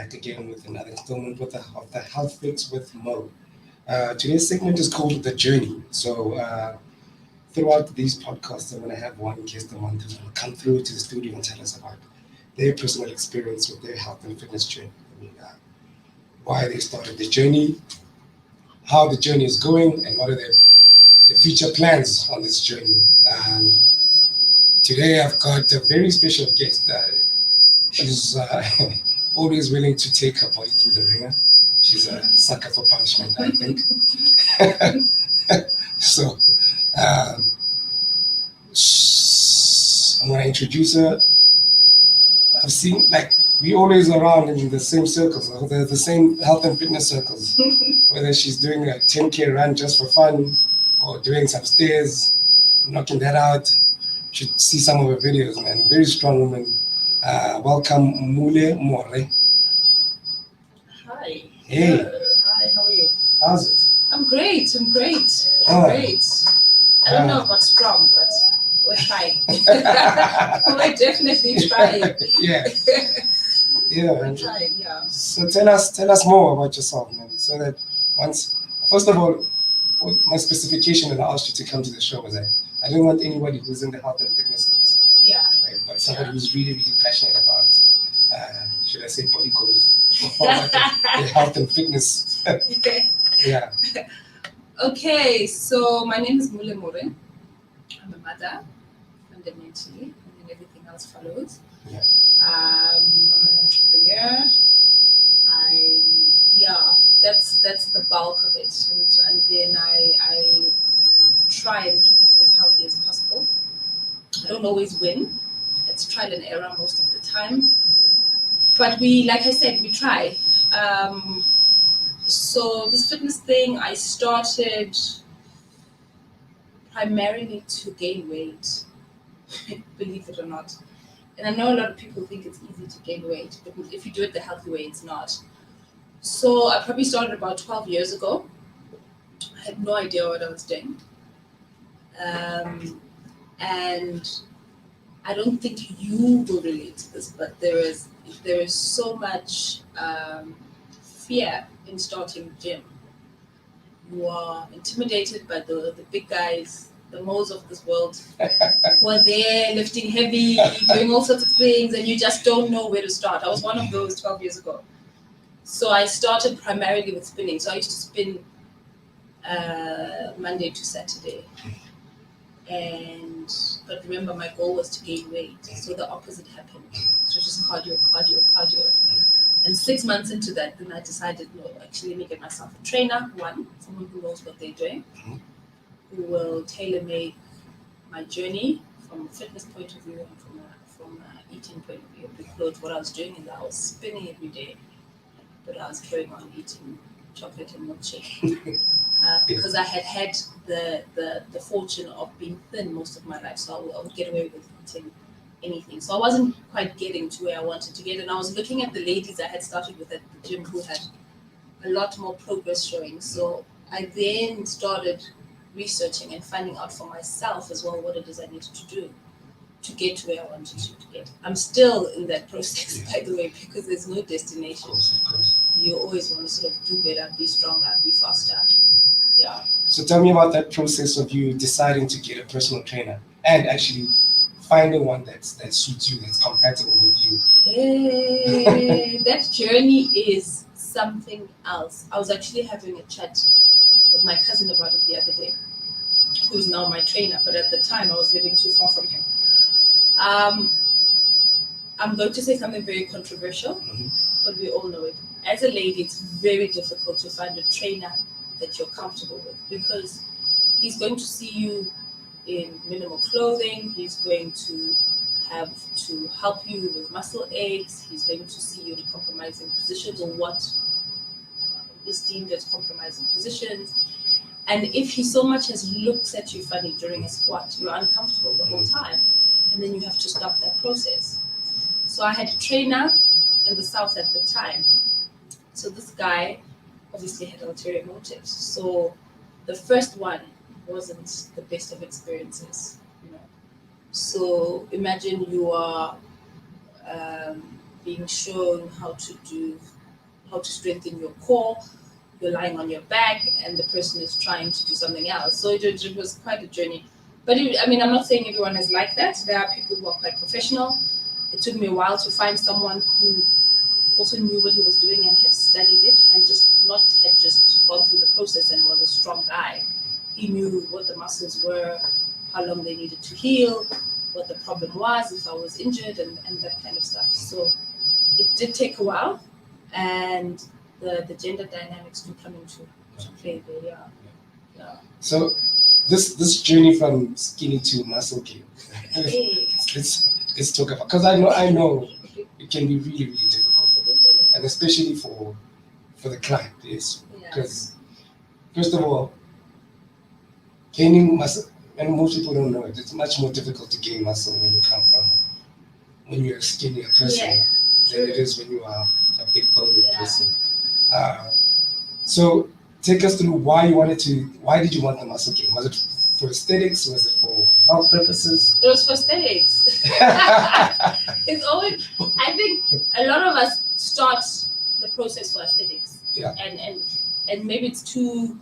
back again with another installment of the Healthfix with Mo. Today's segment is called The Journey. So, throughout these podcasts, I'm going to have one guest a month who's going to come through to the studio and tell us about their personal experience with their health and fitness journey. Why they started the journey, how the journey is going, and what are the future plans on this journey. And today I've got a very special guest. She's always willing to take her body through the ringer. She's a sucker for punishment, I think. So um, I'm going to introduce her. I've seen, like, we always around in the same circles, or the same health and fitness circles. Whether she's doing a 10K run just for fun, or doing some stairs, knocking that out. You should see some of her videos, man. Very strong woman. Welcome, Mmule More. Hi. Hey. Hi, how are you? How's it? I'm great. Great. I don't know about strong, but we're trying. We're definitely trying. Yeah. We're trying, yeah. So tell us more about yourself, man. So that first of all, my specification when I asked you to come to the show was that I didn't want anybody who's in the health and fitness space. Yeah. Right? But somebody who's really, really passionate about, should I say, body goals, or the health and fitness. Yeah. Okay, so my name is Mmule More. I'm a mother, fundamentally, and then everything else follows. Yeah. I'm an entrepreneur. That's the bulk of it, and then I try and keep as healthy as possible. I don't always win. It's trial and error most of the time, but like I said, we try. So this fitness thing, I started primarily to gain weight, believe it or not. And I know a lot of people think it's easy to gain weight, but if you do it the healthy way, it's not. So I probably started about 12 years ago. I had no idea what I was doing. And I don't think you will relate to this, but there is so much fear in starting gym. You are intimidated by the big guys, the moles of this world, who are there lifting heavy, doing all sorts of things, and you just don't know where to start. I was one of those 12 years ago. So I started primarily with spinning. So I used to spin Monday to Saturday. But remember, my goal was to gain weight. So the opposite happened. So just cardio. And 6 months into that, then I decided, no, actually, let me get myself a trainer, someone who knows what they're doing, who will tailor-make my journey from a fitness point of view and from an eating point of view. Because what I was doing is I was spinning every day, but I was carrying on eating chocolate and milkshake. Because I had the fortune of being thin most of my life, so I would get away with eating anything. So I wasn't quite getting to where I wanted to get, and I was looking at the ladies I had started with at the gym who had a lot more progress showing. So I then started researching and finding out for myself as well what it is I needed to do to get to where I wanted to get. I'm still in that process, by the way, because there's no destination. Of course. You always want to sort of do better, be stronger, be faster. Yeah. So tell me about that process of you deciding to get a personal trainer and actually finding one that suits you, that's compatible with you. Hey, that journey is something else. I was actually having a chat with my cousin about it the other day, who's now my trainer, but at the time I was living too far from him. I'm going to say something very controversial, but we all know it. As a lady, it's very difficult to find a trainer that you're comfortable with, because he's going to see you in minimal clothing, he's going to have to help you with muscle aches, he's going to see you in compromising positions, or what is deemed as compromising positions. And if he so much as looks at you funny during a squat, you're uncomfortable the whole time, and then you have to stop that process. So I had a trainer in the South at the time. So this guy obviously had ulterior motives. So the first one wasn't the best of experiences, you know. So imagine you are being shown how to do how to strengthen your core. You're lying on your back, and the person is trying to do something else. So it was quite a journey. But I'm not saying everyone is like that. There are people who are quite professional. It took me a while to find someone who also knew what he was doing and had studied it, and had just gone through the process and was a strong guy. He knew what the muscles were, how long they needed to heal, what the problem was, if I was injured, and that kind of stuff. So it did take a while, and the gender dynamics do come into play there. Yeah. So this journey from skinny to muscle gain. Hey. let's talk about, because I know it can be really, really difficult, and especially for the client, yes. Because first of all, gaining muscle, and most people don't know it, it's much more difficult to gain muscle when you're a skinnier person than it is when you are a big boned person. So take us through why did you want the muscle gain? Was it for aesthetics? Was it for health purposes? It was for aesthetics. It's always, I think a lot of us start the process for aesthetics. Yeah. And maybe it's too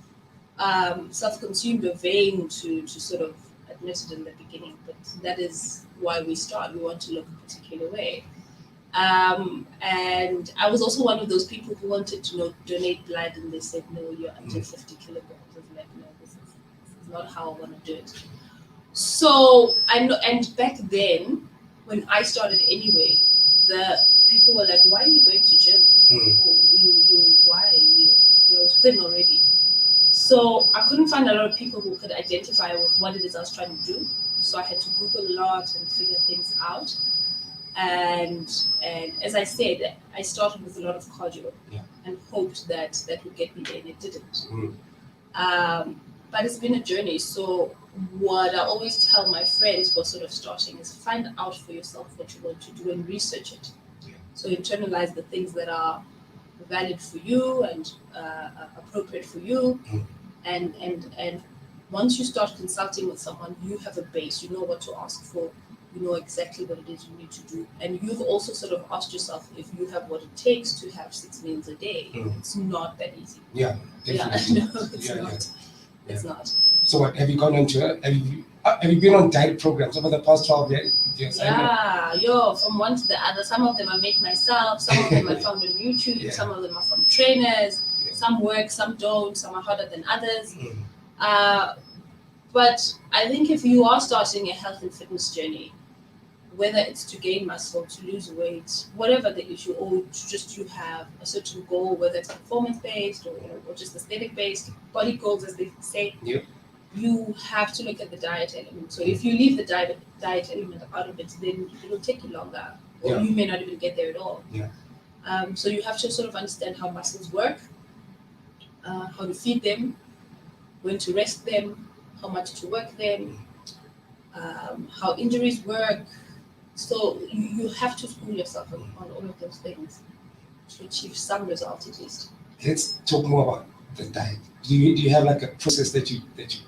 self-consumed or vain to sort of admit it in the beginning, but that is why we start. We want to look a particular way. And I was also one of those people who wanted to donate blood, and they said, no, you're under 50 kilograms. I was like, no, this is not how I want to do it. So I know, and back then, when I started anyway, the people were like, why are you going to gym? You're thin already. So I couldn't find a lot of people who could identify with what it is I was trying to do. So I had to Google a lot and figure things out. And as I said, I started with a lot of cardio and hoped that would get me there, and it didn't. But it's been a journey. So what I always tell my friends who are sort of starting is find out for yourself what you want to do and research it. So internalize the things that are valid for you and appropriate for you. And once you start consulting with someone, you have a base. You know what to ask for. You know exactly what it is you need to do. And you've also sort of asked yourself if you have what it takes to have 6 meals a day. It's not that easy. Yeah, definitely. No, it's not. It's not. So what, have you been on diet programs over the past 12 years? From one to the other. Some of them I make myself, some of them I found on YouTube, some of them are from trainers, some work, some don't, some are harder than others. But I think if you are starting a health and fitness journey, whether it's to gain muscle, to lose weight, whatever the issue, or just you have a certain goal, whether it's performance-based or just aesthetic-based, body goals, as they say, you have to look at the diet element. So if you leave the diet element out of it, then it'll take you longer, or you may not even get there at all. So you have to sort of understand how muscles work, how to feed them, when to rest them, how much to work them, how injuries work. So you have to school yourself on all of those things to achieve some result at least. Let's talk more about the diet. Do you have like a process that you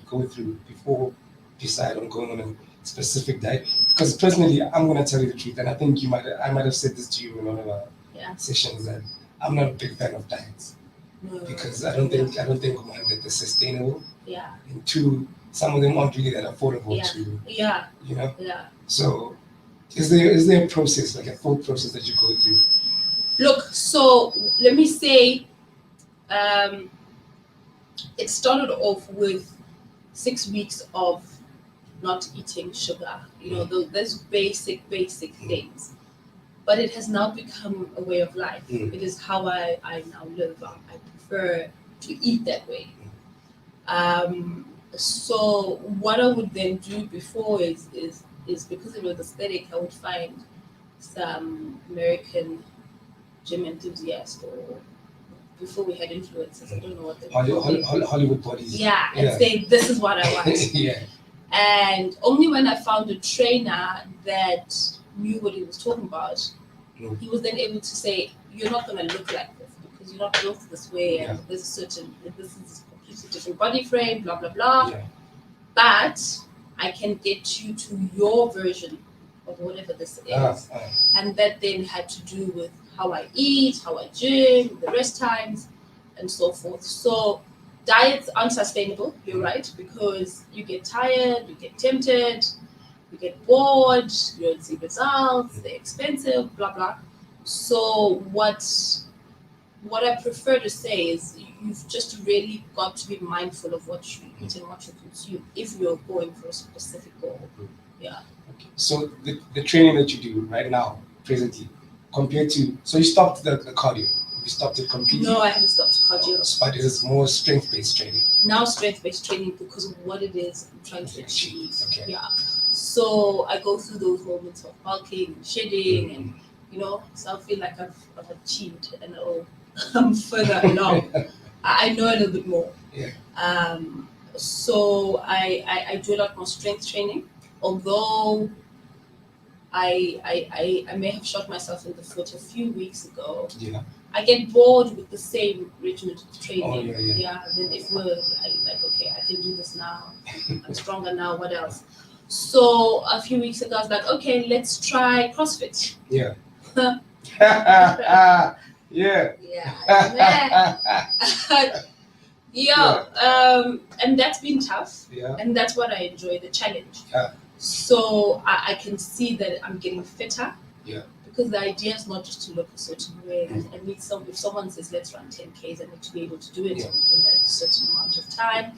go through before you decide on going on a specific diet? Because personally, I'm going to tell you the truth, and I think I might have said this to you in one of our sessions, that I'm not a big fan of diets. Because I don't think one, that they're sustainable. And two, some of them aren't really that affordable to. So is there a process, like a thought process that you go through? Look, so let me say, it started off with 6 weeks of not eating sugar, those basic things. But it has now become a way of life. It is how I now live. I prefer to eat that way. So what I would then do before is because it was aesthetic, I would find some American gym enthusiast, or before we had influencers, I don't know what they Hollywood bodies. And say, this is what I want. And only when I found a trainer that knew what he was talking about, he was then able to say, you're not going to look like this because you're not built this way, and this is a completely different body frame, blah, blah, blah. But I can get you to your version of whatever this is. And that then had to do with how I eat, how I gym, the rest times, and so forth. So diets aren't sustainable, you're right, because you get tired, you get tempted, you get bored, you don't see results, they're expensive, blah blah. So what I prefer to say is you've just really got to be mindful of what you eat and what you consume if you're going for a specific goal. Yeah. Okay. So the training that you do right now, presently, compared to, so you stopped the cardio, you stopped it completely? No, I haven't stopped cardio. But it is more strength-based training. Now strength-based training because of what it is I'm trying to achieve. Okay. Yeah. So I go through those moments of bulking and shedding and so I feel like I've achieved and I'm further along. I know a little bit more. Yeah. So I do a lot more strength training, although I may have shot myself in the foot a few weeks ago. Yeah. I get bored with the same regimen of training. Oh, yeah. Then if okay, I can do this now. I'm stronger now. What else? So a few weeks ago, I was like, okay, let's try CrossFit. Yeah. Yeah. And that's been tough. Yeah. And that's what I enjoy, the challenge. Yeah. So I can see that I'm getting fitter. Yeah. Because the idea is not just to look a certain way. I need if someone says let's run 10Ks, I need to be able to do it in a certain amount of time,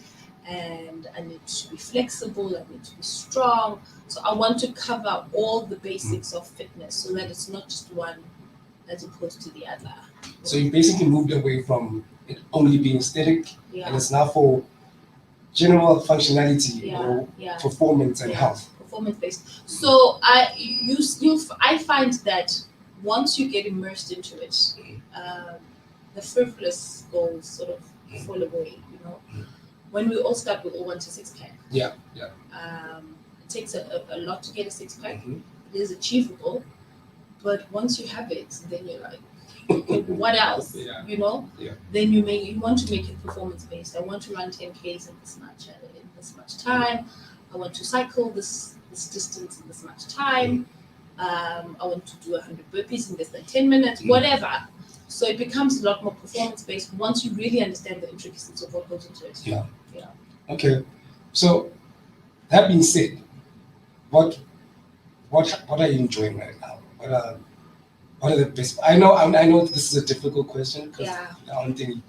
and I need to be flexible. I need to be strong. So I want to cover all the basics of fitness, so that it's not just one as opposed to the other. So you basically moved away from it only being aesthetic, and it's now for general functionality or performance and health. Performance-based. So I find that once you get immersed into it, the frivolous goals sort of fall away. When we all start, we all want a six-pack. Yeah. It takes a lot to get a six-pack. It is achievable, but once you have it, then you're like, what else? Then you want to make it performance-based. I want to run 10Ks in this much time. I want to cycle this distance in this much time. I want to do 100 burpees in less than 10 minutes, whatever. So it becomes a lot more performance-based once you really understand the intricacies of what goes into it. Yeah. Okay. So that being said, what are you enjoying right now? What are the best? I know this is a difficult question because I don't think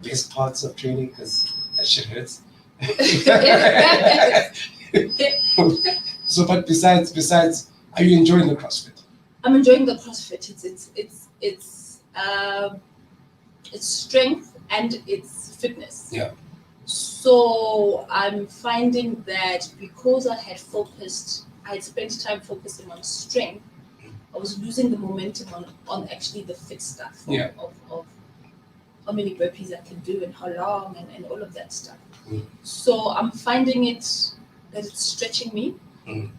best parts of training because that shit hurts. So, but besides, are you enjoying the CrossFit? I'm enjoying the CrossFit. It's strength and it's fitness. Yeah. So I'm finding that because I had spent time focusing on strength, I was losing the momentum on actually the fit stuff of how many burpees I can do and how long and all of that stuff. So I'm finding that it's stretching me,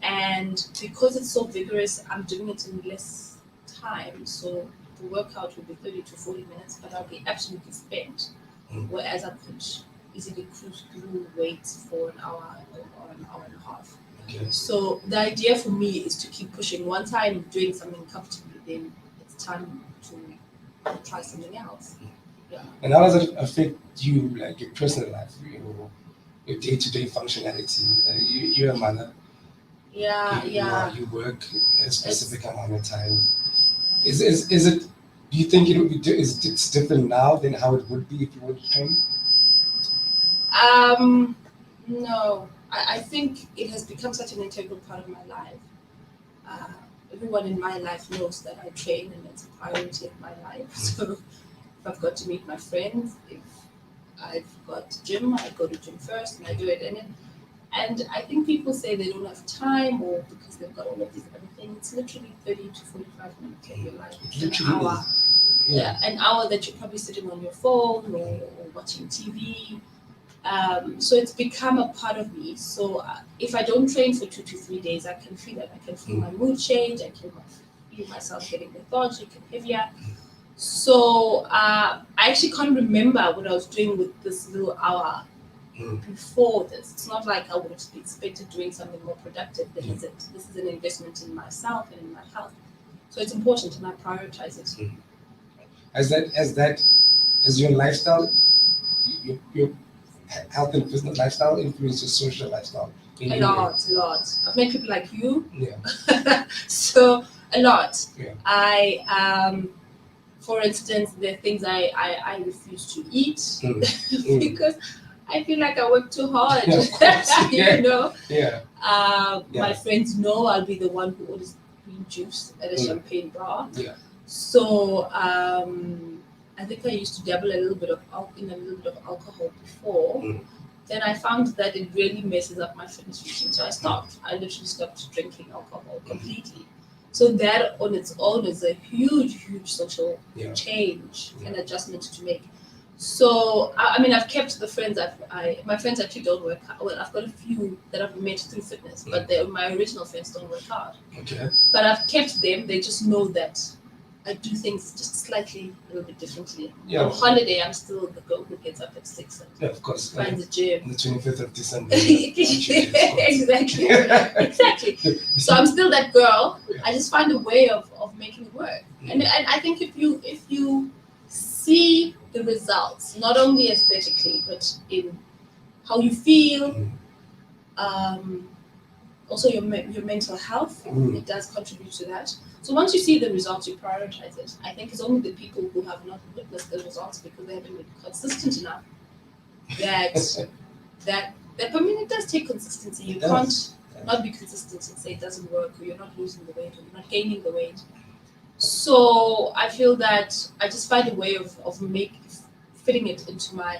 and because it's so vigorous, I'm doing it in less time. So the workout will be 30 to 40 minutes, but I'll be absolutely spent. Whereas I could easily cruise through weights for an hour or an hour and a half. Okay. So the idea for me is to keep pushing. Once I'm doing something comfortably, then it's time to try something else. Yeah. And how does it affect you, like your personal life, your day-to-day functionality? You're a mother. You work a specific amount of time. Is it? Do you think it would be? It's different now than how it would be if you were to train? No. I think it has become such an integral part of my life. Everyone in my life knows that I train and it's a priority of my life. So if I've got to meet my friends, if I've got gym, I go to gym first and I do it. And I think people say they don't have time or because they've got all of these other things. It's literally 30 to 45 minutes of your life. An hour. Yeah, an hour that you're probably sitting on your phone or watching TV. So it's become a part of me. So if I don't train for 2 to 3 days, I can feel it. I can feel my mood change. I can feel myself getting lethargic and heavier. So I actually can't remember what I was doing with this little hour before this. It's not like I would have expected doing something more productive. This is an investment in myself and in my health. So it's important, and I prioritize it. Has your lifestyle, your health and fitness lifestyle influenced your social lifestyle? A lot. I've met people like you. Yeah. So a lot. Yeah. For instance, there are things I refuse to eat Mm. because I feel like I work too hard. Yeah, of course. You know. Yeah. My friends know I'll be the one who orders green juice at a champagne bar. Yeah. So I think I used to dabble a little bit of alcohol before. Then I found that it really messes up my fitness routine. So I stopped. I literally stopped drinking alcohol completely. So that on its own is a huge social change and adjustment to make. So I mean, I've kept the friends. My friends actually don't work hard. Well, I've got a few that I've met through fitness, but my original friends don't work hard. Okay. But I've kept them. They just know that I do things just slightly a little bit differently. Yeah. On holiday, I'm still the girl who gets up at 6 and Yeah, of course. finds the gym. On the 25th of December. Exactly. So I'm still that girl. I just find a way of making it work. And I think if you see the results, not only aesthetically, but in how you feel, also your mental health, it does contribute to that. So once you see the results, you prioritize it. I think it's only the people who have not witnessed the results because they haven't been consistent enough that I mean, it does take consistency. You can't not be consistent and say it doesn't work, or you're not losing the weight, or you're not gaining the weight. So I feel that I just find a way of fitting it into my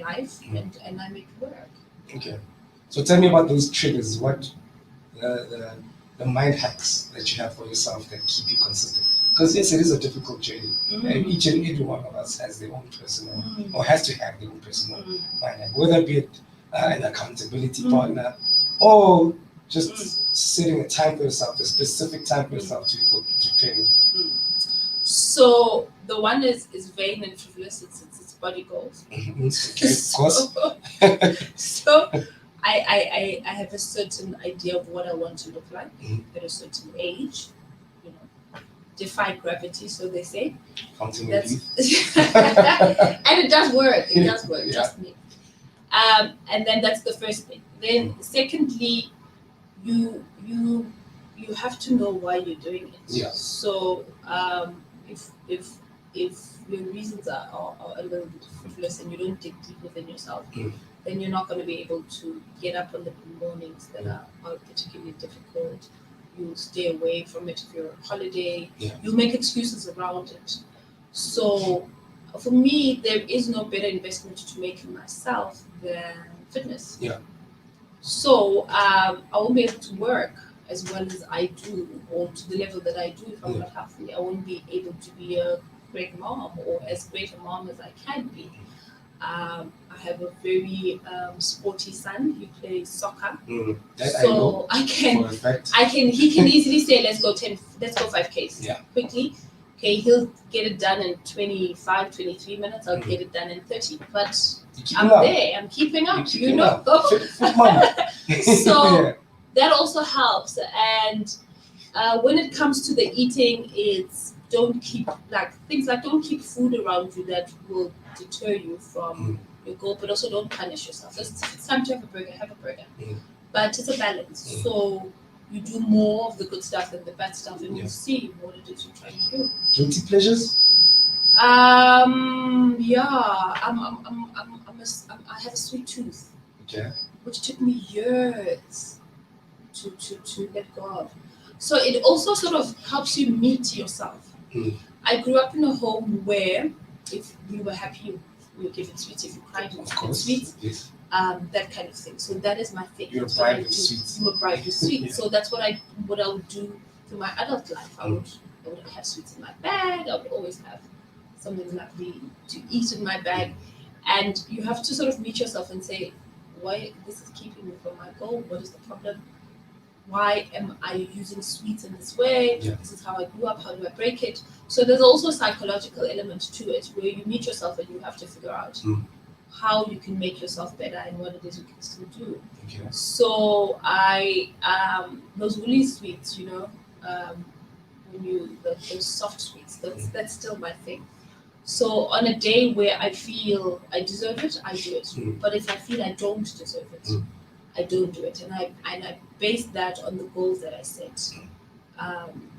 life, and I make it work. Okay. So tell me about those triggers. What the mind hacks that you have for yourself that keep you consistent? Because yes, it is a difficult journey. And each and every one of us has their own personal, or has to have their own personal mind hack, whether it be an accountability partner, or just setting a time for yourself, a specific time for yourself to go to training. So the one is vain and frivolous. It's body goals. Okay, of course. So I have a certain idea of what I want to look like at a certain age. You know, defy gravity, so they say. Counting That's your and it does work. It does work. Yeah. Trust me. And then that's the first thing. Then secondly, you have to know why you're doing it. Yeah. So if your reasons are a little bit frivolous and you don't dig deep within yourself, then you're not going to be able to get up on the mornings that are particularly difficult. You'll stay away from it if you're on holiday. Yeah. You'll make excuses around it. So for me, there is no better investment to make in myself than fitness. Yeah. So I won't be able to work as well as I do, or to the level that I do if I'm not healthy. I won't be able to be a great mom, or as great a mom as I can be. I have a very sporty son. He plays soccer, so I can. He can easily say, "Let's go 5Ks." Yeah. Quickly. Okay, he'll get it done in 25, 23 minutes. I'll get it done in 30. But I'm keeping up. You know. So that also helps. And when it comes to the eating, it's don't keep food around you that will deter you from your goal, but also don't punish yourself. If it's time to have a burger. But it's a balance. So you do more of the good stuff than the bad stuff, and you'll see what it is you're trying to do. Guilty pleasures? I have a sweet tooth. Okay. Which took me years to let go of. So it also sort of helps you meet yourself. I grew up in a home where if we were happy, we were given sweets. If you cried, you were given sweets. Yes. That kind of thing. So that is my thing. You're a bride with sweets. You were a bride with sweets. So that's what I would do through my adult life. I would have sweets in my bag. I would always have something lovely to eat in my bag. And you have to sort of meet yourself and say, why this is keeping me from my goal? What is the problem? Why am I using sweets in this way? Yeah. This is how I grew up. How do I break it? So there's also a psychological element to it where you meet yourself and you have to figure out how you can make yourself better and what it is you can still do. So I those woolly sweets, those soft sweets. That's still my thing. So on a day where I feel I deserve it, I do it. Mm. But if I feel I don't deserve it, Mm. I don't do it. And I base that on the goals that I set.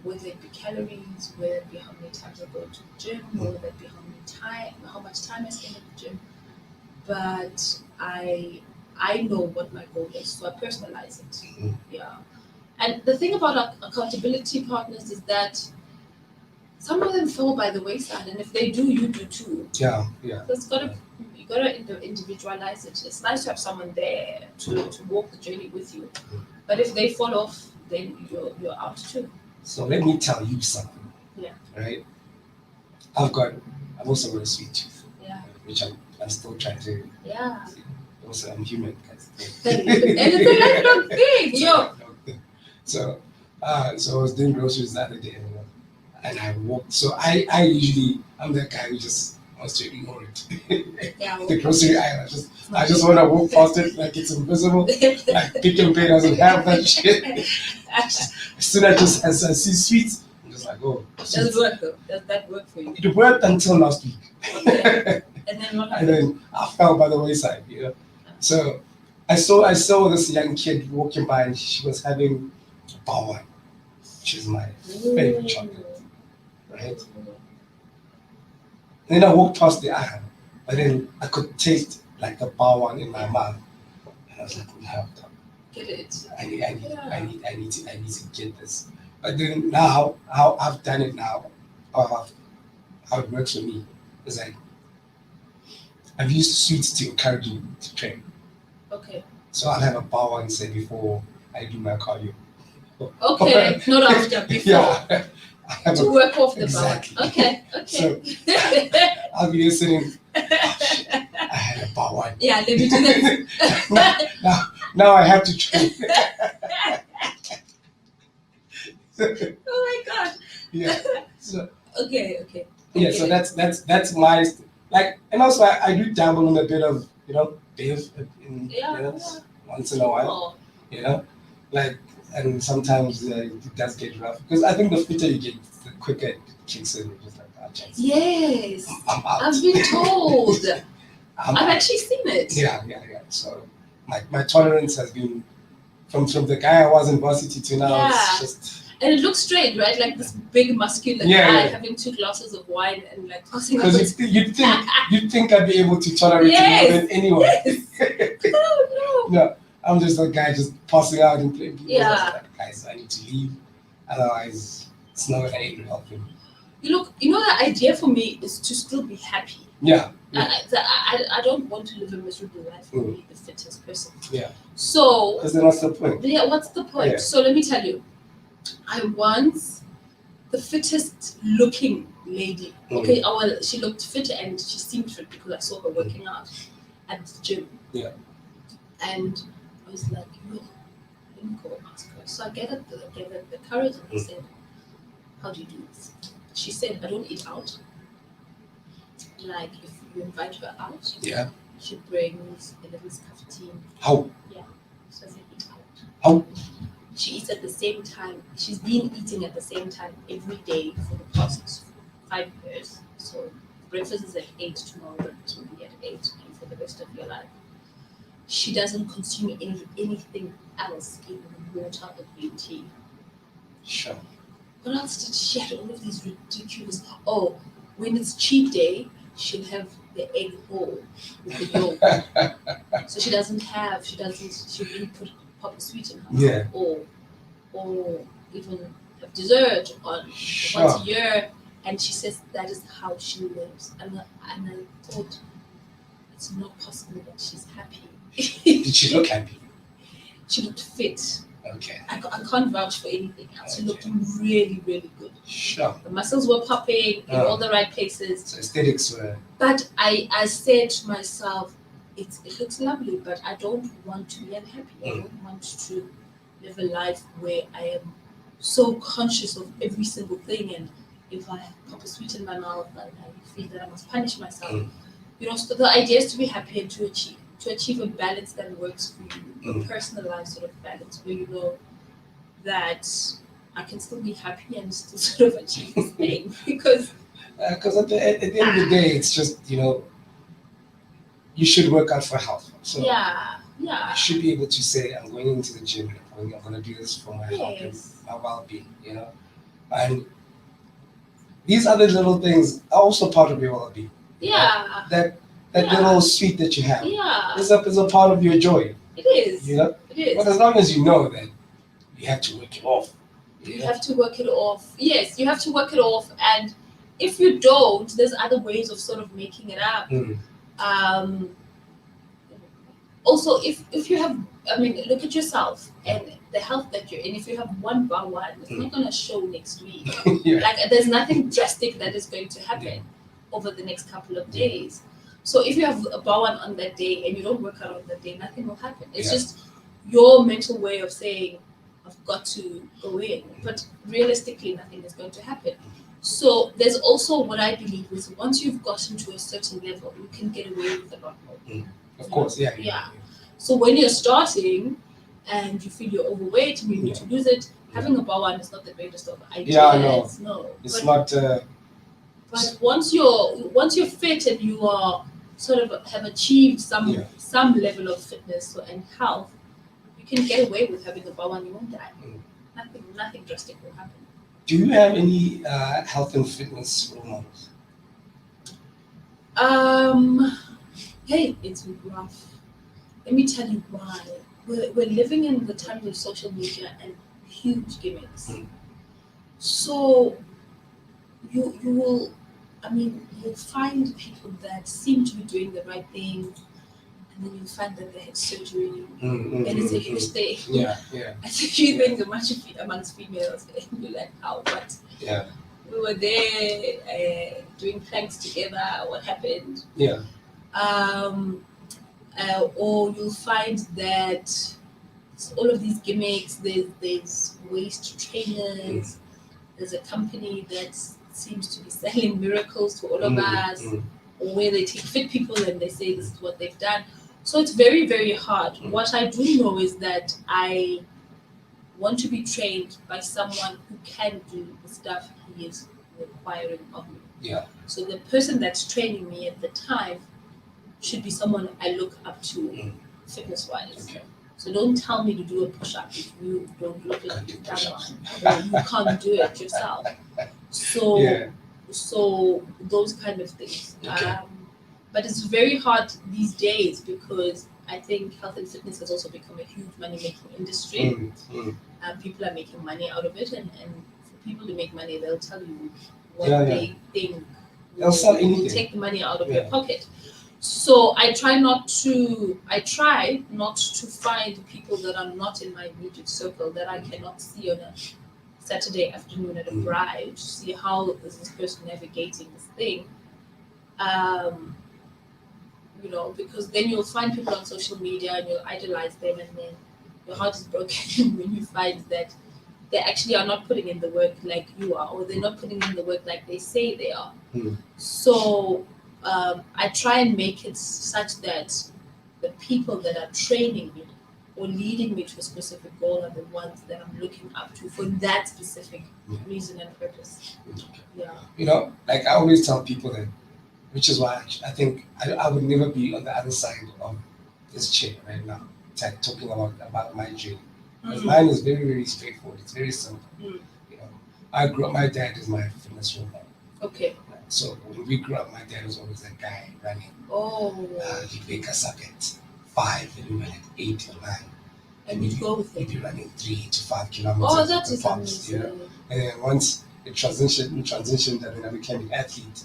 Whether it be calories, whether it be how many times I go to the gym, whether it be how much time I spend at the gym. But I know what my goal is, so I personalize it. Mm. Yeah. And the thing about our accountability partners is that some of them fall by the wayside, and if they do, you do too. Yeah. So you gotta individualize it. It's nice to have someone there to walk the journey with you, but if they fall off, then you're out too. So let me tell you something. Yeah. Right. I've also got a sweet tooth. Yeah. Which I'm still trying to. Yeah. Also, I'm human, guys. And it's a lifelong thing, yo. So I was doing groceries the other day, and I walked. So I'm that guy who just wants to ignore it. Yeah. The grocery aisle, I just want to walk past it like it's invisible. Like Pick and Pay doesn't have that shit. As soon as I see sweets, I'm just like, oh. Does it work though? Does that work for you? It worked until last week. Okay. And then what happened? And then I fell by the wayside, So I saw this young kid walking by, and she was having bawa, which is my favorite chocolate, right? And then I walked past the aisle, but then I could taste like the bawa in my mouth, and I was like, no, Get it. I need to get this. But then now, how I've done it now, how it works for me is like I've used sweets to encourage you to train. Okay. So I'll have a power and say before I do my cardio. Okay, not after, before. Yeah. To work off the Exactly. power. Okay. So I'll be listening. Oh, shit, I had a power. Yeah, let me do that. Now I have to train. Oh my god. Yeah. So Okay. yeah. So that's my and also I do dabble in a bit of bev once in a while. And sometimes it does get rough because I think the fitter you get, the quicker it kicks in. You're just like, chance. Yes. I'm out. I've been told. I've actually seen it. Yeah. So my tolerance has been from the guy I was in varsity to now. Yeah. It's just. And it looks straight, right? Like this big muscular guy having 2 glasses of wine and like tossing up. Because you'd think I'd be able to tolerate it more than anyone. Yes. Oh no. No, I'm just a guy just passing out and playing people. Yeah. Like, guys, I need to leave. Otherwise, it's not going to help him. The idea for me is to still be happy. Yeah. I don't want to live a miserable life and be the fittest person. Yeah. So. Because then what's the point? Yeah, what's the point? Yeah. So let me tell you. I want the fittest looking lady. Okay, she looked fit and she seemed fit because I saw her working out at the gym. Yeah. And I was like, yo, let me go ask her. So I gave her the courage and I said, how do you do this? She said, I don't eat out. Like if you invite her out, she brings a little cup of tea. How? Yeah. So I said, eat out. How? She eats at the same time. She's been eating at the same time every day for the past 5 years. So breakfast is at 8 tomorrow. Breakfast will be at 8 and for the rest of your life. She doesn't consume anything else, even water or green tea. Sure. What else did she have? All of these ridiculous. Oh, when it's cheat day, she'll have the egg whole with the yolk. So she really pop a sweet in her mouth, or even have dessert once a year, and she says that is how she lives. And I thought it's not possible that she's happy. Did she look happy? She looked fit. Okay. I can't vouch for anything else. She looked really, really good. Sure. The muscles were popping in all the right places. So aesthetics were. But I said to myself, it looks lovely, but I don't want to be unhappy. I don't want to live a life where I am so conscious of every single thing, and if I pop a sweet in my mouth, I feel that I must punish myself. So the idea is to be happy and to achieve a balance that works for you, a personalized sort of balance where you know that I can still be happy and still sort of achieve this thing because Because at the end of the day, it's just, you should work out for health. So yeah, you should be able to say, I'm going into the gym and I'm going to do this for my health and yes, my well-being, And these other little things are also part of your well-being. yeah, That Yeah. little sweet that you have yeah, is a part of your joy. it is, It it But is. as long as you know that you have to work it off. You have to work it off. Yes, you have to work it off, and if you don't, there's other ways of sort of making it up. Mm. Um, Also, if you have, I mean, look at yourself and the health that you're in. If you have one bar one, it's not going to show next week. Yeah. Like, there's nothing drastic that is going to happen over the next couple of days. So if you have a bar one on that day and you don't work out on that day, nothing will happen. It's just your mental way of saying, I've got to go in. But realistically, nothing is going to happen. So there's also what I believe is once you've gotten to a certain level, you can get away with a lot more. Of course, yeah. Yeah. So when you're starting and you feel you're overweight and you need to lose it, having a bar one is not the greatest of ideas. Yeah, No. It's not. But once you're fit and you are sort of have achieved some level of fitness and health, you can get away with having a bar one. You won't die. Nothing drastic will happen. Do you have any health and fitness role models? Hey, it's rough. Let me tell you why. We're living in the times of social media and huge gimmicks. So you'll find people that seem to be doing the right thing, and then you find that they had surgery, and it's a huge thing. Yeah. It's a huge thing amongst females, and you're like, how? What? Yeah. We were there doing planks together. What happened? Yeah. Or you'll find that all of these gimmicks. There's waist trainers. There's a company that seems to be selling miracles to all of us, or where they take fit people and they say this is what they've done. So it's very, very hard. What I do know is that I want to be trained by someone who can do the stuff he is requiring of me. Yeah. So the person that's training me at the time should be someone I look up to fitness-wise. Okay. So don't tell me to do a push-up if you don't look like you've done one, or you can't do it yourself. So those kind of things. Okay. But it's very hard these days because I think health and fitness has also become a huge money-making industry. People are making money out of it, and for people to make money, they'll tell you what they think. They'll sell anything. Will take the money out of your pocket. So I try not to find people that are not in my immediate circle that I cannot see on a Saturday afternoon at a bride to see how is this person navigating this thing. Because then you'll find people on social media and you'll idolize them, and then your heart is broken when you find that they actually are not putting in the work like you are, or they're not putting in the work like they say they are. So I try and make it such that the people that are training me or leading me to a specific goal are the ones that I'm looking up to for that specific reason and purpose. Yeah. Like I always tell people that, which is why I think I would never be on the other side of this chair right now, talking about my journey. Because mine is very, very straightforward. It's very simple. I grew up, my dad is my fitness role model. Okay. So when we grew up, my dad was always that guy running. He'd wake us up at 5 and we were at 8 or 9. And we'd go with him. He'd be running 3 to 5 kilometers. Oh, that is amazing. And then once it transitioned, and then I became an athlete,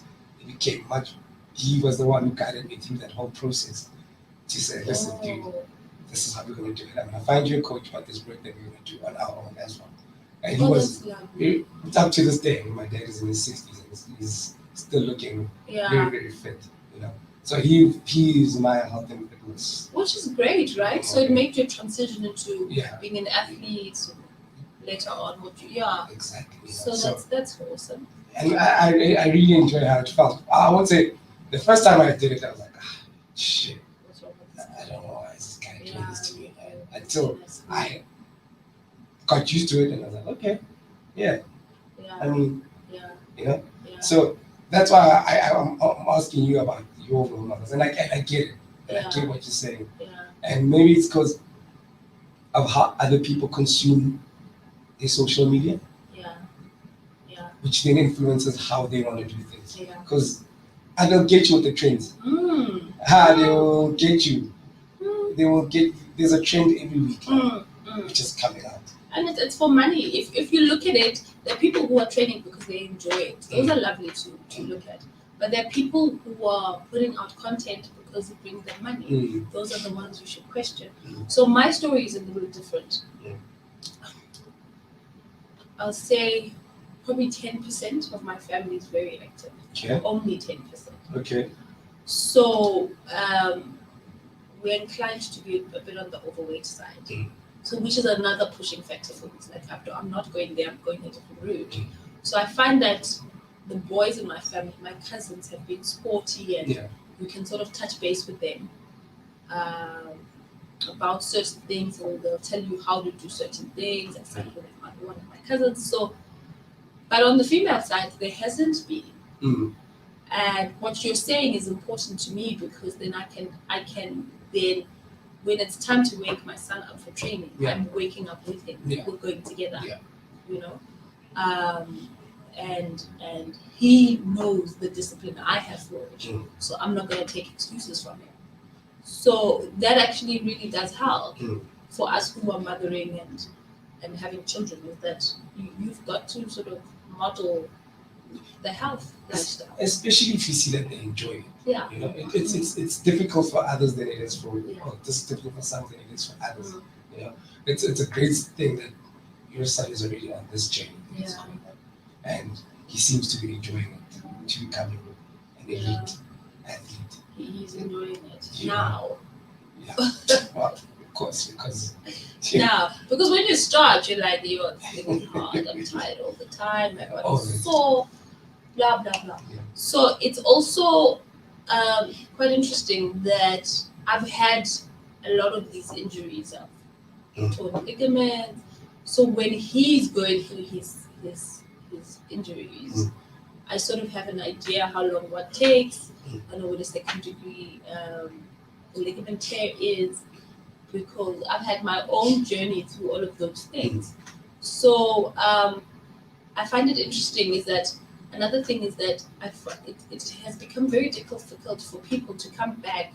he was the one who guided me through that whole process to say, listen, dude, this is how we're going to do it. I'm going to find you a coach about this work that we're going to do on our own as well. And he was, up to this day, my dad is in his 60s and he's still looking very, very fit, So he's my health and fitness. Which is great, right? So it made you transition into being an athlete later on. Exactly. So that's awesome. And I really enjoy how it felt. I would say the first time I did it, I was like, shit. What's wrong with this? I don't know why this guy doing this to me. Until I got used to it and I was like, okay, Yeah. Yeah. I mean, Yeah. you know. Yeah. So that's why I'm asking you about your role models, and I get it, and I Yeah. get what you're saying, Yeah. and maybe it's because of how other people consume their social media, Yeah. Yeah. which then influences how they want to do things. Yeah. Because they'll get you with the trends. Mm. They will get you. Mm. They will get. There's a trend every week, Mm. which is coming out. And it's for money. If you look at it, there are people who are training because they enjoy it. Those are lovely to look at. But there are people who are putting out content because it brings them money. Those are the ones you should question. So my story is a little different. I'll say probably 10% of my family is very active. Okay. Only 10%. Okay. So we're inclined to be a bit on the overweight side. So which is another pushing factor for me. It's like I'm not going there, I'm going a different route. So I find that the boys in my family, my cousins, have been sporty, and you can sort of touch base with them about certain things, and they'll tell you how to do certain things. I started with one of my cousins. So, but on the female side, there hasn't been. And what you're saying is important to me, because then I can then, when it's time to wake my son up for training, I'm waking up with him. We're going together. You know, and he knows the discipline I have for it. So I'm not going to take excuses from him. So that actually really does help for us who are mothering and having children, is that you've got to sort of model the health lifestyle. Especially if you see that they enjoy it. Yeah. You know, it's difficult for others than it is for you. Or this is difficult for some than it is for others. You know, it's a great thing that your son is already on this journey. And he seems to be enjoying it, to becoming an elite athlete. He's enjoying it now. Well, of course, because now, because when you start, you're like, you're thinking hard, I'm tired all the time, my body's sore, blah blah blah. So it's also quite interesting that I've had a lot of these injuries of torn ligaments. So when he's going through his injuries, I sort of have an idea how long what takes. I know what a second degree ligament tear is, because I've had my own journey through all of those things. So I find it interesting is that another thing is that it has become very difficult for people to come back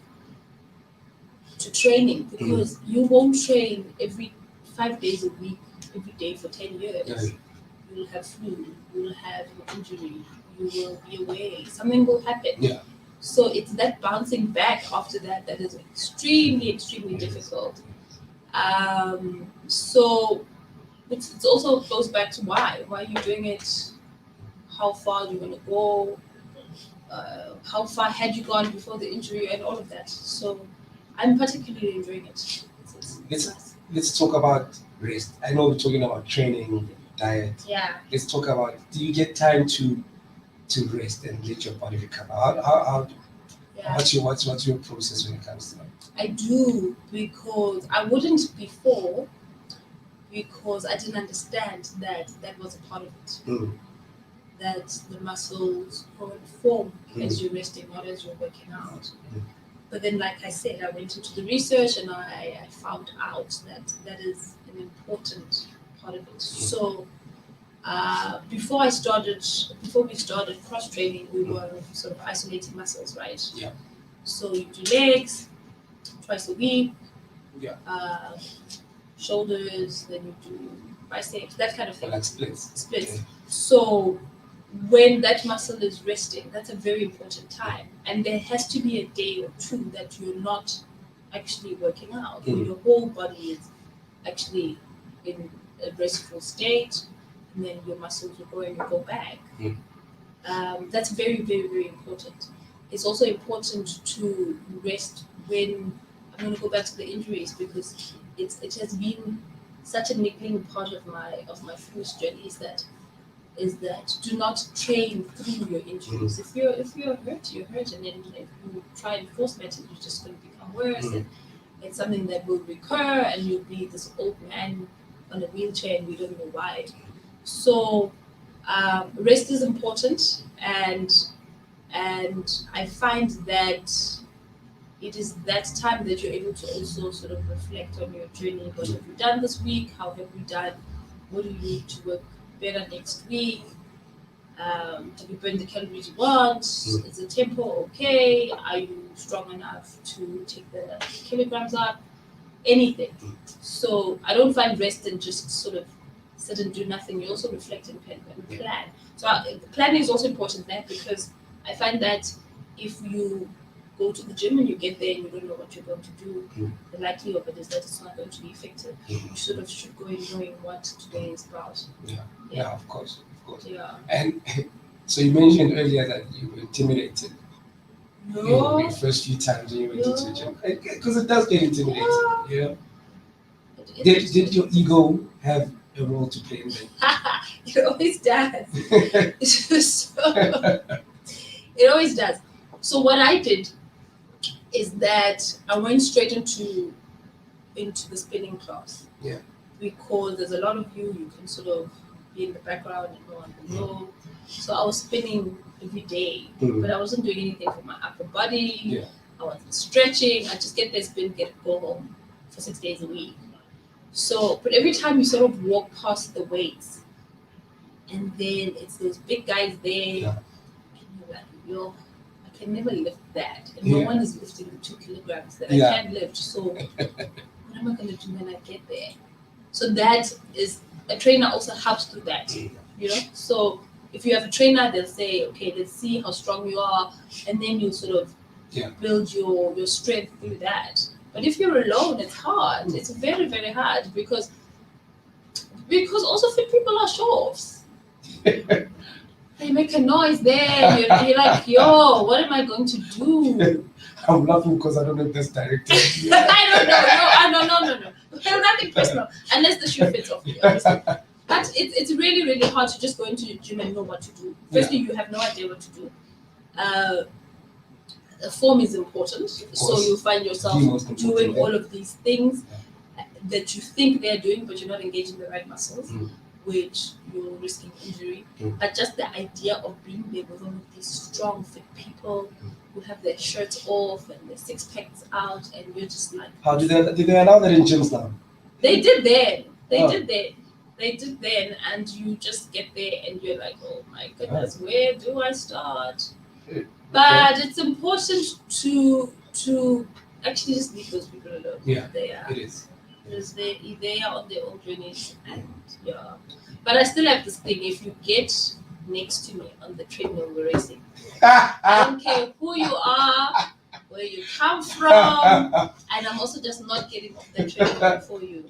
to training, because you won't train every 5 days a week, every day for 10 years. You'll have flu, you'll have an injury, you will be away, something will happen. So it's that bouncing back after that is extremely, extremely difficult. So it also goes back to why are you doing it? How far do you want to go? How far had you gone before the injury, and all of that. So I'm particularly enjoying it. Let's talk about rest. I know we're talking about training, diet. Yeah. Let's talk about, do you get time to rest and let your body recover? How what's your process when it comes to that? I do, because I wouldn't before, because I didn't understand that was a part of it. That the muscles form as you're resting, not as you're working out. But then, like I said, I went into the research and I found out that is an important part of it. So before we started cross training, we were sort of isolating muscles, right? Yeah. So you do legs twice a week. Yeah. Shoulders, then you do biceps, that kind of thing. Like splits. Yeah. So when that muscle is resting, that's a very important time. And there has to be a day or two that you're not actually working out. Your whole body is actually in a restful state, and then your muscles will go and you go back. That's very, very, very important. It's also important to rest when, I'm going to go back to the injuries, because it has been such a niggling part of my fitness journey, is that do not train through your injuries. If you're hurt, you're hurt, and then if you try and force it, you're just going to become worse, and it's something that will recur, and you'll be this old man on a wheelchair, and we don't know why. So rest is important, and I find that it is that time that you're able to also sort of reflect on your journey. What have you done this week? How have you done? What do you need to work better next week? Have you burned the calories you want? Is the tempo okay? Are you strong enough to take the kilograms up? Anything. So I don't find rest and just sort of sit and do nothing. You also reflect and plan. So planning is also important there, because I find that if you go to the gym and you get there and you don't know what you're going to do, the likelihood of it is that it's not going to be effective. You sort of should go in knowing what today is about. Yeah, of course. Yeah. And so you mentioned earlier that you were intimidated. No. Your first few times when you went into the gym, because it does get intimidating. Yeah. Did your ego have a role to play in that? It always does. It always does. So what I did is that I went straight into the spinning class. Yeah. Because there's a lot of you can sort of be in the background and no one will know. So I was spinning every day, but I wasn't doing anything for my upper body. Yeah. I wasn't stretching. I just get there, spin, go home for 6 days a week. So, but every time you sort of walk past the weights, and then it's those big guys there, and you're like, yo, I can never lift that. And no one is lifting the 2 kilograms that I can't lift. So what am I going to do when I get there? So that is, a trainer also helps through that, So if you have a trainer, they'll say, okay, let's see how strong you are, and then you sort of build your strength through that. But if you're alone, it's hard. It's very, very hard because also fit people are show-offs. They make a noise there. You're like, yo, what am I going to do? I'm laughing because I don't know if that's directed. I don't know. No. Nothing personal, unless the shoe fits off you, obviously. But it's really, really hard to just go into the gym and know what to do. Firstly, you have no idea what to do. Form is important, so you find yourself doing all of these things that you think they're doing, but you're not engaging the right muscles, which you're risking injury. But just the idea of being there with all of these strong, fit people who have their shirts off and their six packs out, and you're just like, how did they allow that in gyms now? They did then. They did then, and you just get there and you're like, oh my goodness, where do I start? But it's important to actually just leave those people alone. Yeah, it is. Because they are on their own journeys, and But I still have this thing: if you get next to me on the treadmill, we're racing. I don't care who you are, where you come from, and I'm also just not getting off the treadmill for you.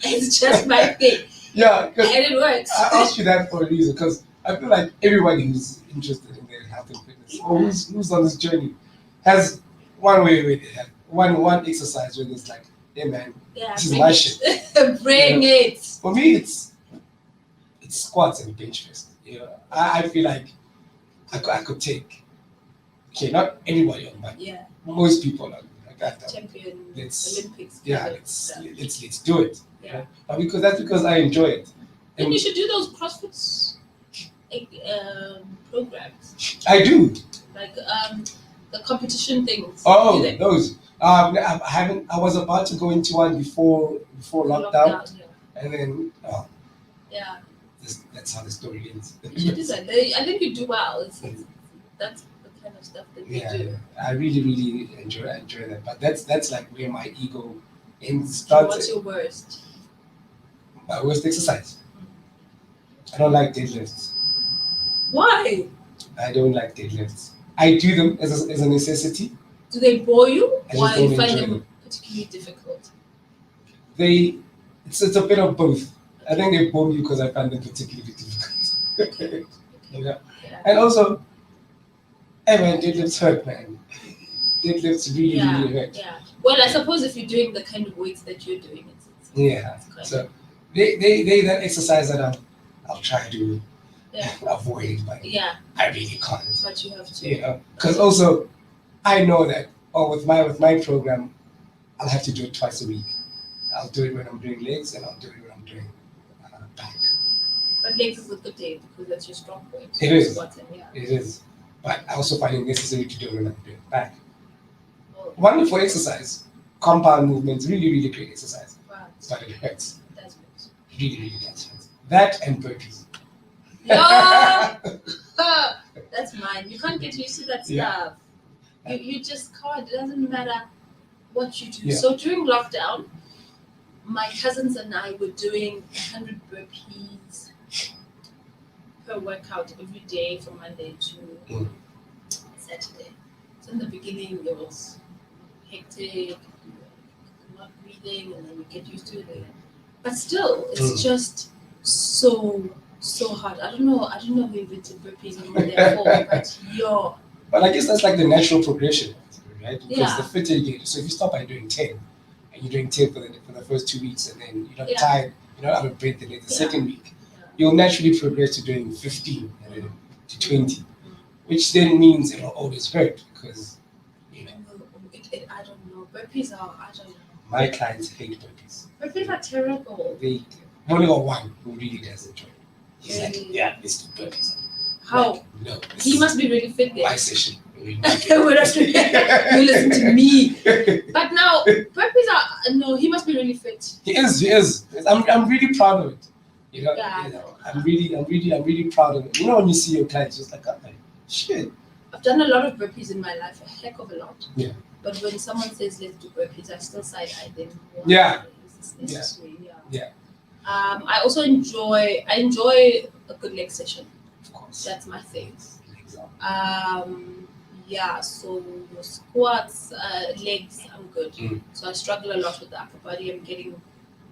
It's just my thing. Yeah, and it works. I asked you that for a reason, because I feel like everybody who's interested in their health and fitness, or who's on this journey, has one way where they have one exercise where it's like, hey man, this is my shit. Bring it. For me, it's squats and bench press. I feel like I could take. Okay, not everybody on, but most people on. Champion Olympics. Yeah, let's do it. Yeah. But because I enjoy it. And you should do those CrossFit programs. I do. Like the competition things. Oh, those. I haven't. I was about to go into one before lockdown, and then that's how the story ends. You should do that. I think you do well. That's the kind of stuff that they do. I really enjoy that. But that's like where my ego started. What's your worst? My worst exercise. I don't like deadlifts. Why? I don't like deadlifts. I do them as a necessity. Do they bore you, or you find them particularly difficult? It's a bit of both. I think they bore me because I find them particularly difficult. Yeah. And also, hey man, deadlifts hurt, man. Deadlifts really hurt. Yeah. Well, I suppose if you're doing the kind of weights that you're doing, it's so they that exercise that I'll try to avoid, but I really can't. But you have to. Because also I know that with my program, I'll have to do it twice a week. I'll do it when I'm doing legs, and I'll do it when I'm doing back. But legs is a good day because that's your strong point. It is. Squats and yeah. It is. But I also find it necessary to do it when I'm doing back. Oh, One for exercise, compound movements, really, really great exercise. wow. But it hurts. That's good. Really, really does hurt. That and burpees. Yeah. That's mine. You can't get used to that Yeah. stuff. You just can't. It doesn't matter what you do. Yeah. So during lockdown, my cousins and I were doing 100 burpees per workout every day from Monday to Saturday. So in the beginning, it was hectic, not breathing, and then you get used to it. But still, it's just so hard. I don't know who invented burpees and what they're for, but yo. But I guess that's like the natural progression, right? Because Yeah. the fitter you get, so if you stop by doing 10, and you're doing 10 for the first 2 weeks, and then you're not Yeah. tired, you're not out of breath the Yeah. second week, Yeah. you'll naturally progress to doing 15 and then to 20, which then means it'll always hurt because, you know, I don't know. Burpees are, I don't know. my clients hate burpees. Burpees are terrible. I've only got one who really does enjoy it. He's like, Really? yeah, let's do burpees. How? Like, no, this He is must be really fit my there. session. We're not you listen to me. But now, burpees are, no, he must be really fit. He is. I'm really proud of it. You know, Yeah. you know, I'm really proud of it. You know, when you see your clients, just like, oh, shit. I've done a lot of burpees in my life, a heck of a lot. Yeah. But when someone says let's do burpees, I still side-eye them. Why Yeah. is this necessary? Yeah. I also enjoy a good leg session. Of course. That's my thing. Exactly. Yeah, so your squats, legs, I'm good. So I struggle a lot with the upper body. I'm getting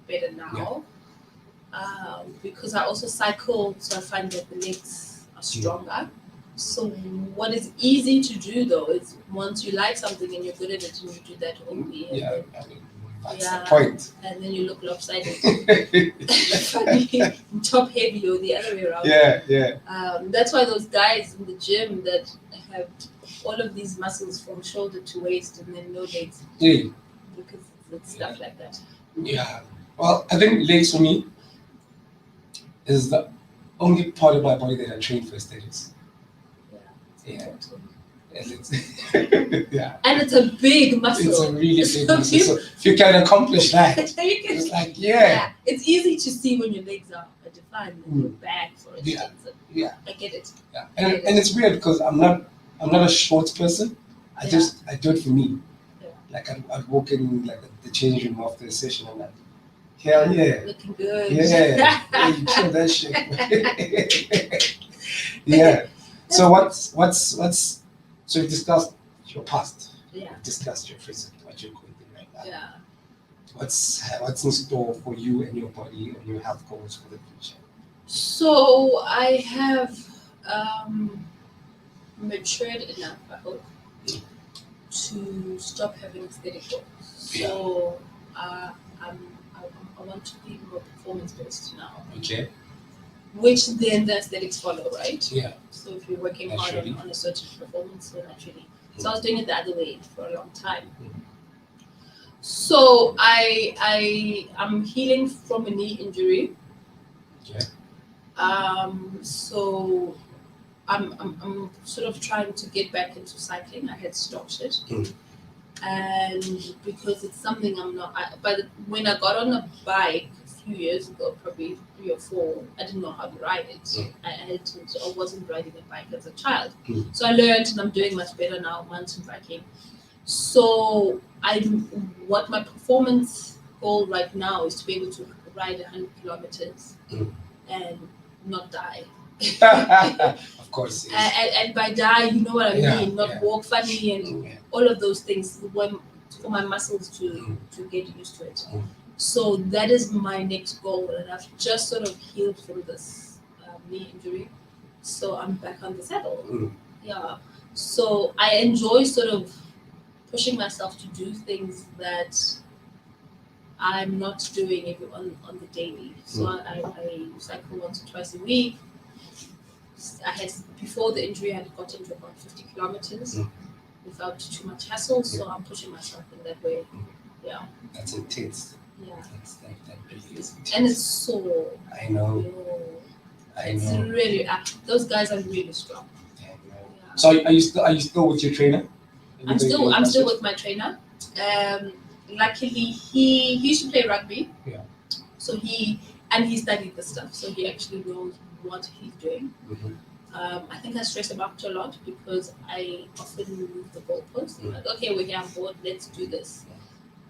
better now. Because I also cycle, so I find that the legs are stronger. So what is easy to do though is once you like something and you're good at it and you do that only. And Yeah, then, I mean, that's the point. and then you look lopsided. Funny, top heavy or the other way around. Yeah. That's why those guys in the gym that have all of these muscles from shoulder to waist and then no legs, Yeah. because it's stuff like that. Yeah. Well, I think legs for me is the only part of my body that I train for aesthetics. Yeah. And it's yeah. And it's a big muscle. It's a really big muscle. So if you can accomplish that, it's like it's easy to see when your legs are defined and your back, for instance. Yeah. I get it. Yeah. And it's weird because I'm not a short person. I do it for me. Yeah. Like I'd walk in like the change room after a session and I'm like, hell yeah. Looking good. Yeah. You kill that shit. Yeah. So what's so we discussed your past. Yeah. We discussed your present, what you're going through right now. Yeah. What's in store for you and your body and your health goals for the future? So I have matured enough, I hope, to stop having aesthetic goals. So I want to be more performance based now. Okay. Which then the aesthetics follow, right? Yeah. So if you're working hard on a certain performance, so naturally. So I was doing it the other way for a long time. So I'm healing from a knee injury. Okay. So I'm sort of trying to get back into cycling. I had stopped it. And because it's something I'm not, but when I got on a bike a few years ago, probably 3 or 4, I didn't know how to ride it. I wasn't riding a bike as a child. So I learned and I'm doing much better now, mountain biking. So what my performance goal right now is to be able to ride 100 kilometers and not die. Of course. And by die, you know what I mean, not walk funny and all of those things for my muscles to get used to it. So that is my next goal, and I've just sort of healed from this knee injury, so I'm back on the saddle. Yeah, so I enjoy sort of pushing myself to do things that I'm not doing on the daily. So I cycle once or twice a week. Before the injury, I had gotten to about 50 kilometers without too much hassle, so I'm pushing myself in that way. Yeah. That's intense. Yeah. That really is intense. And it's so. I know. It's really those guys are really strong. I know. Yeah. So are you still with your trainer? I'm still with my trainer. Luckily he used to play rugby. Yeah. So he studied the stuff. So he actually knows what he's doing. Mm-hmm. I think I stress him out a lot because I often move the goalposts. Mm. Like, okay, we're here on board, let's do this.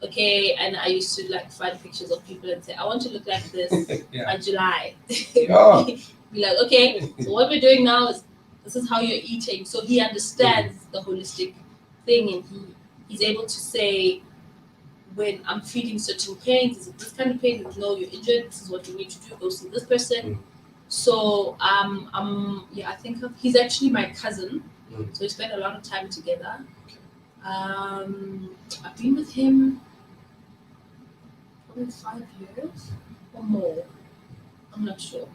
Okay, and I used to like find pictures of people and say, I want to look like this Yeah. by July. Yeah. Be like, okay, so what we're doing now is this is how you're eating. So he understands the holistic thing, and he's able to say when I'm feeling certain pains, is it this kind of pain? No, you're injured. This is what you need to do. Go see this person. So I think he's actually my cousin. So we spend a lot of time together. I've been with him probably 5 years or more. I'm not sure.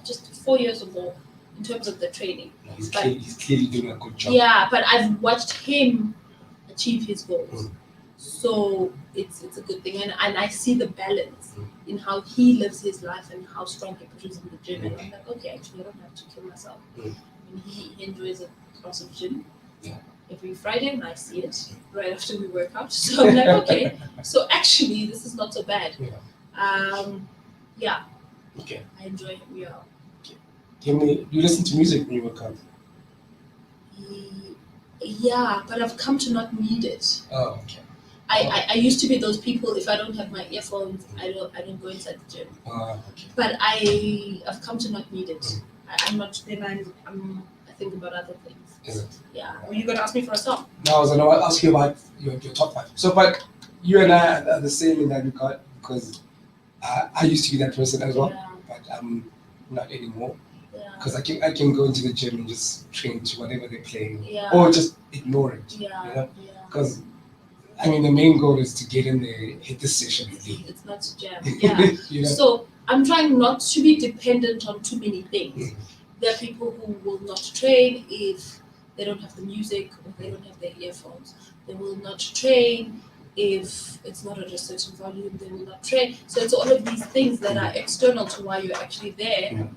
Just 4 years or more in terms of the training. He's clearly doing a good job. Yeah, but I've watched him achieve his goals. So it's a good thing. And I see the balance in how he lives his life and how strong he pushes in the gym. And I'm like, okay, actually, I don't have to kill myself. And he enjoys a class of gym. Yeah. Every Friday, and I see it right after we work out. So I'm like, okay, so actually, this is not so bad. Yeah. Okay. I enjoy him. Yeah. Do you listen to music when you work out? Yeah, but I've come to not need it. Oh, okay. I used to be those people. If I don't have my earphones, I don't go inside the gym. Okay. But I've come to not need it. I'm not. Then I think about other things. Is it? Yeah. Were you gonna ask me for a song? No, I was gonna ask you about your top 5. So, but you and I are the same in that regard because I used to be that person as well, but I'm not anymore. Yeah. Because I can go into the gym and just train to whatever they're playing, Yeah. or just ignore it. Yeah. You know? Yeah. Because I mean, the main goal is to get in there, hit the session, and leave. It's not to jam. Yeah. You know? So I'm trying not to be dependent on too many things. There are people who will not train if they don't have the music or they don't have their earphones. They will not train if it's not at a certain volume. They will not train. So it's all of these things that are external to why you're actually there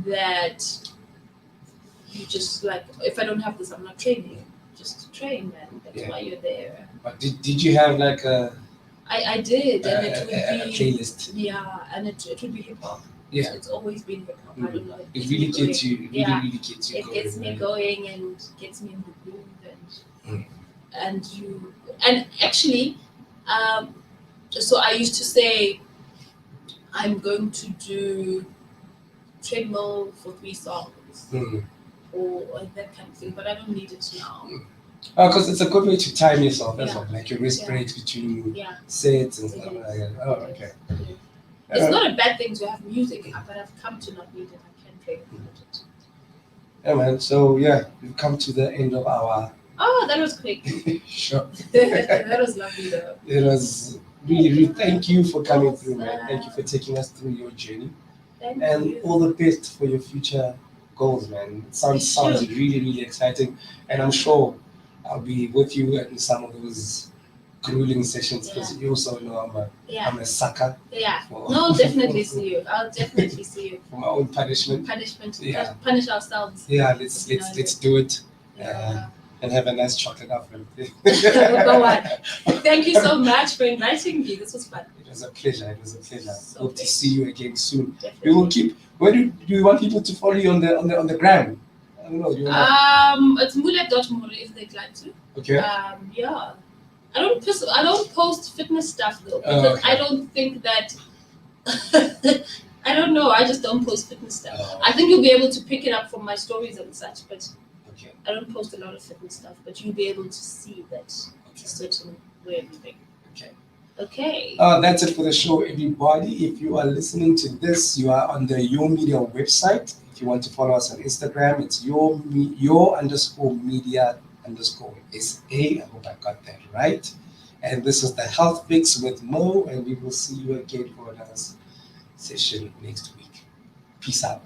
that you just like, if I don't have this, I'm not training. Just train, man. That's why you're there. But did you have like I did, and it would a be playlist? Yeah, and it would be hip hop. Yeah. It's always been hip hop. I don't know. It really gets you. Really gets you. It gets me going and gets me in the groove and actually, so I used to say I'm going to do treadmill for 3 songs or that kind of thing, but I don't need it now. Because it's a good way to time yourself as well, like your rest breaks between sets and stuff like that. Oh, okay. It's not a bad thing to have music, but I've come to not need it. I can play without it. Yeah, man. So we've come to the end of our. Oh, that was quick. Sure. That was lovely though. It was really. Thank you for coming through, man. Thank you for taking us through your journey. Thank you. All the best for your future goals, man. It sounds really exciting, and I'm sure I'll be with you in some of those grueling sessions because you also know I'm a sucker. Yeah. No, definitely see you. I'll definitely see you. For my own punishment. Yeah. Punish ourselves. Yeah, let's do it. And have a nice chocolate after. Go on. Thank you so much for inviting me. This was fun. It was a pleasure. So Hope to see you again soon. Definitely. We will keep. Where do you want people to follow you on the gram? I don't know. It's Mmule.More if they'd like to. Okay. Yeah. I don't post fitness stuff though because I don't think that. I don't know. I just don't post fitness stuff. I think you'll be able to pick it up from my stories and such, but I don't post a lot of fitness stuff. But you'll be able to see that it's a certain way of living. Okay. That's it for the show, everybody. If you are listening to this, you are on the Your Media website. If you want to follow us on Instagram, it's your _media_SA. I hope I got that right. And this is the Healthfix with Mo, and we will see you again for another session next week. Peace out.